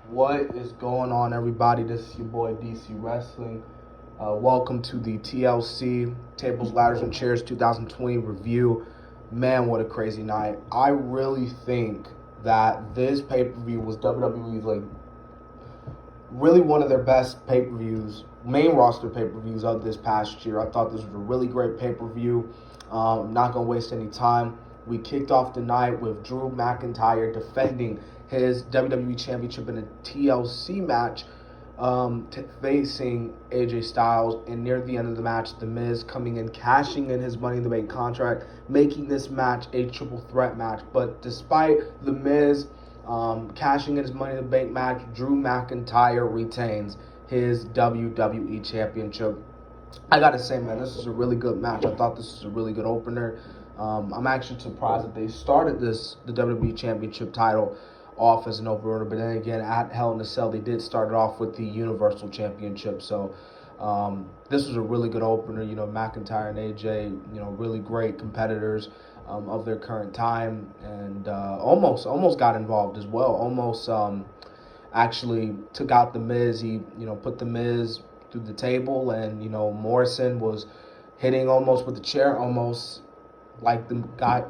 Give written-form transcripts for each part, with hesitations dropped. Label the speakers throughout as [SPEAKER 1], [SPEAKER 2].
[SPEAKER 1] What is going on, everybody? This is your boy DC Wrestling. Welcome to the TLC Tables, Ladders, and Chairs 2020 review. Man, what a crazy night! I really think that this pay-per-view was WWE's really one of their best pay-per-views, main roster pay-per-views of this past year. I thought this was a really great pay-per-view. Not gonna waste any time. We kicked off the night with Drew McIntyre defending his WWE Championship in a TLC match, facing AJ Styles. And near the end of the match, The Miz coming in, cashing in his Money in the Bank contract, making this match a triple threat match. But despite The Miz cashing in his Money in the Bank match, Drew McIntyre retains his WWE Championship. I gotta say, man, this is a really good match. I thought this was a really good opener. I'm actually surprised that they started the WWE Championship title off as an opener, but then again, at Hell in a Cell, they did start it off with the Universal Championship. So this was a really good opener. You know, McIntyre and AJ, really great competitors of their current time, and almost got involved as well. Almost actually took out The Miz. He put The Miz through the table, and Morrison was hitting almost with the chair, almost like the guy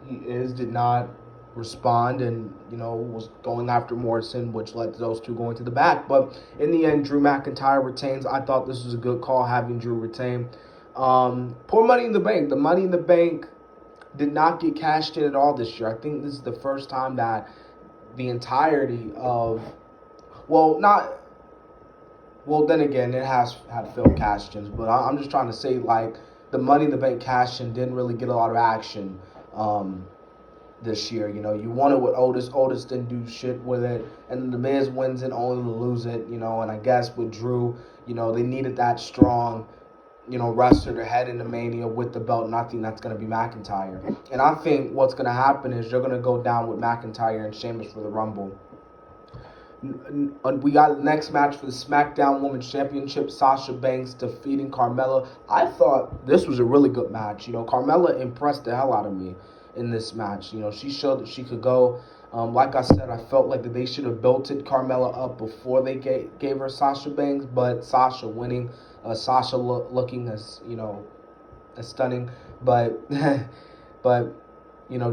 [SPEAKER 1] he is did not respond, and was going after Morrison, which led to those two going to the back. But in the end, Drew McIntyre retains. I thought this was a good call, having Drew retain. Poor Money in the Bank. The Money in the Bank did not get cashed in at all this year. I think this is the first time that the entirety of, then again, it has had Phil cash-ins, but I'm just trying to say, the Money in the Bank cash-in didn't really get a lot of action this year. You won it with Otis. Otis didn't do shit with it, and The Miz wins it only to lose it. And I guess with Drew, they needed that strong, wrestler to head into Mania with the belt, and I think that's going to be McIntyre. And I think what's going to happen is they're going to go down with McIntyre and Sheamus for the Rumble. We got the next match for the SmackDown Women's Championship, Sasha Banks defeating Carmella. I thought this was a really good match. Carmella impressed the hell out of me in this match. She showed that she could go. Like I said, I felt like that they should have built Carmella up before they gave her Sasha Banks, but Sasha winning, Sasha looking as stunning, but but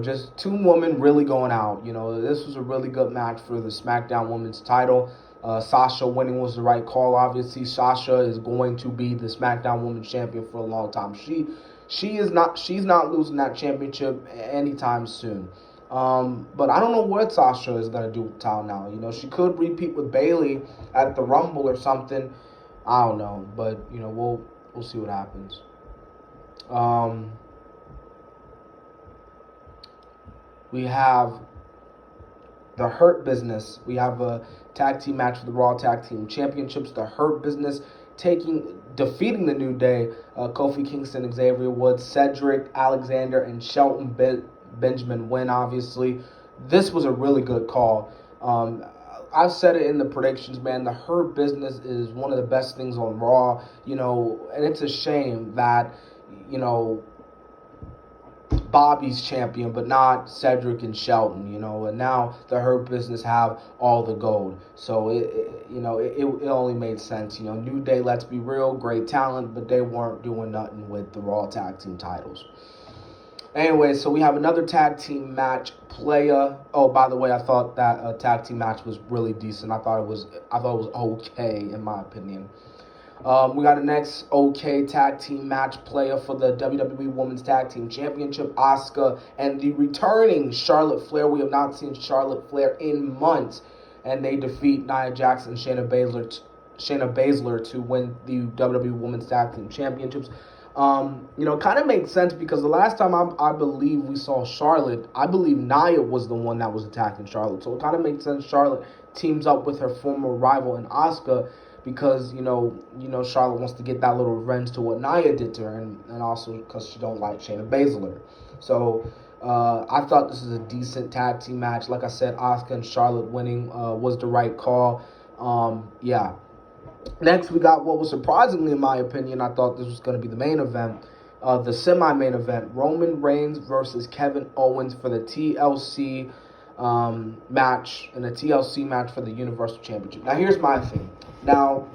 [SPEAKER 1] just two women really going out. This was a really good match for the SmackDown Women's title. Sasha winning was the right call. Obviously, Sasha is going to be the SmackDown Women's Champion for a long time. She's not losing that championship anytime soon. But I don't know what Sasha is gonna do with the title now. She could repeat with Bayley at the Rumble or something. I don't know, but we'll see what happens. We have the Hurt Business. We have a tag team match for the Raw Tag Team Championships. The Hurt Business defeating the New Day, Kofi Kingston, Xavier Woods, Cedric Alexander, and Shelton Benjamin win, obviously. This was a really good call. I've said it in the predictions, man. The Hurt Business is one of the best things on Raw, and it's a shame that, Bobby's champion, but not Cedric and Shelton, and now the Hurt Business have all the gold. So it only made sense. New Day, let's be real, great talent, but they weren't doing nothing with the Raw Tag Team titles. Anyway, so we have another tag team match, Playa. Oh, by the way, I thought that tag team match was really decent. I thought it was okay, in my opinion. We got the next okay tag team match, Playa, for the WWE Women's Tag Team Championship, Asuka and the returning Charlotte Flair. We have not seen Charlotte Flair in months, and they defeat Nia Jax and Shayna Baszler to win the WWE Women's Tag Team Championships. Kind of makes sense because the last time I believe we saw Charlotte, I believe Nia was the one that was attacking Charlotte. So it kind of makes sense Charlotte teams up with her former rival in Asuka, because Charlotte wants to get that little revenge to what Nia did to her, and also because she don't like Shayna Baszler. So I thought this is a decent tag team match. Like I said, Asuka and Charlotte winning was the right call. Yeah. Next, we got what was surprisingly, in my opinion, I thought this was going to be the main event, the semi-main event, Roman Reigns versus Kevin Owens for the TLC match in a TLC match for the Universal Championship. Now, here's my thing. Now,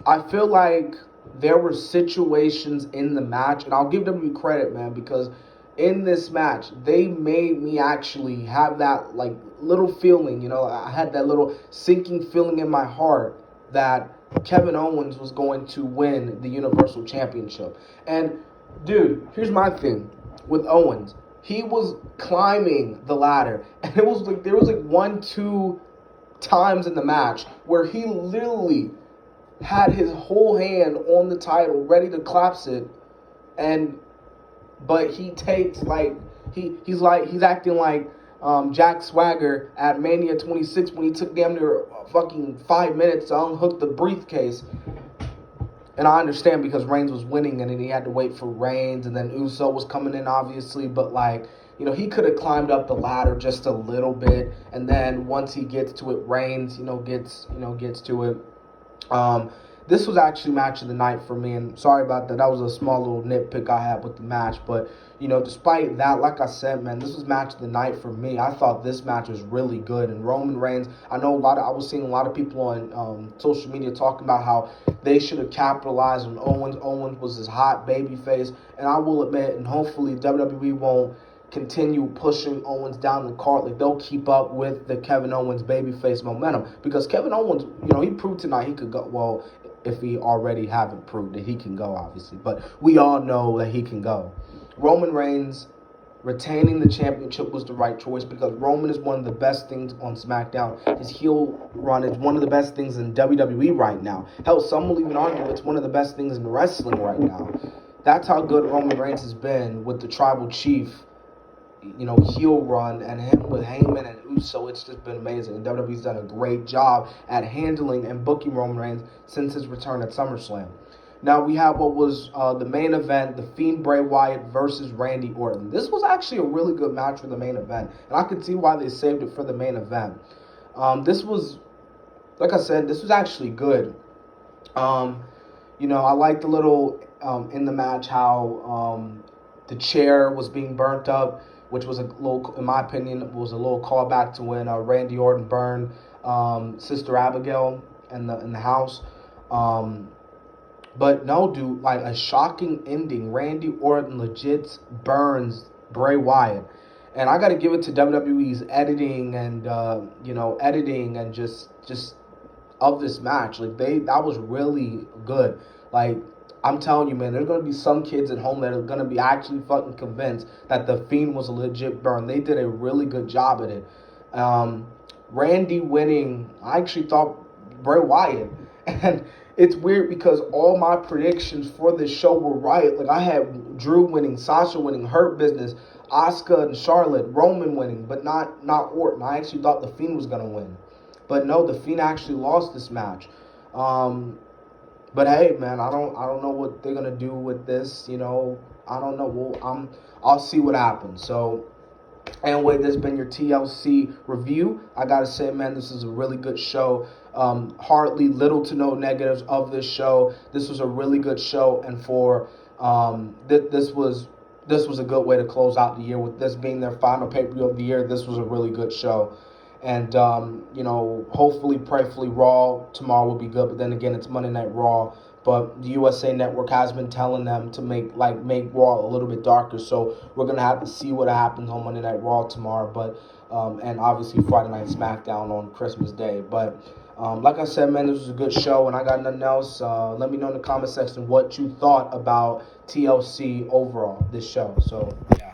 [SPEAKER 1] I feel like there were situations in the match, and I'll give WWE credit, man, because in this match, they made me actually have that, like, little feeling, you know, I had that little sinking feeling in my heart that Kevin Owens was going to win the Universal Championship. And, dude, here's my thing with Owens. He was climbing the ladder, and there was like 1-2 times in the match where he literally had his whole hand on the title, ready to collapse it, but he takes he's acting like Jack Swagger at Mania 26 when he took damn near fucking 5 minutes to unhook the briefcase. And I understand because Reigns was winning and then he had to wait for Reigns, and then Uso was coming in obviously, but he could have climbed up the ladder just a little bit, and then once he gets to it, Reigns, gets to it. This was actually match of the night for me, and sorry about that. That was a small little nitpick I had with the match, but despite that, like I said, man, this was match of the night for me. I thought this match was really good, and Roman Reigns, I was seeing a lot of people on social media talking about how they should have capitalized on Owens. Owens was his hot baby face, and I will admit, and hopefully WWE won't continue pushing Owens down the cart. Like, they'll keep up with the Kevin Owens babyface momentum, because Kevin Owens, he proved tonight he could go. Well, if he already haven't proved that he can go, obviously, but we all know that he can go. Roman Reigns retaining the championship was the right choice, because Roman is one of the best things on SmackDown. His heel run is one of the best things in WWE right now. Hell, some will even argue it's one of the best things in wrestling right now. That's how good Roman Reigns has been with the Tribal Chief heel run, and him with Heyman and Uso. It's just been amazing. And WWE's done a great job at handling and booking Roman Reigns since his return at SummerSlam. Now we have what was the main event, The Fiend Bray Wyatt versus Randy Orton. This was actually a really good match for the main event, and I could see why they saved it for the main event. This was, like I said, this was actually good. I liked the little in the match how the chair was being burnt up, which was a little, in my opinion, was a little callback to when Randy Orton burned Sister Abigail in the house. But no, dude, like a shocking ending. Randy Orton legit burns Bray Wyatt. And I got to give it to WWE's editing and, editing and just of this match. Like, that was really good. Like, I'm telling you, man, there's going to be some kids at home that are going to be actually fucking convinced that The Fiend was a legit burn. They did a really good job at it. Randy winning, I actually thought Bray Wyatt. And it's weird because all my predictions for this show were right. Like, I had Drew winning, Sasha winning, Hurt Business, Asuka and Charlotte, Roman winning, but not Orton. I actually thought The Fiend was going to win. But no, The Fiend actually lost this match. But hey, man, I don't know what they're gonna do with this. I don't know. Well, I'll see what happens. So, anyway, this has been your TLC review. I gotta say, man, this is a really good show. Hardly little to no negatives of this show. This was a really good show, and for this was a good way to close out the year with this being their final pay-per-view of the year. This was a really good show. And, hopefully, prayerfully, Raw tomorrow will be good. But then again, it's Monday Night Raw. But the USA Network has been telling them to make Raw a little bit darker. So we're going to have to see what happens on Monday Night Raw tomorrow. But, and obviously Friday Night SmackDown on Christmas Day. But, like I said, man, this was a good show. And I got nothing else. Let me know in the comment section what you thought about TLC overall, this show. So, yeah.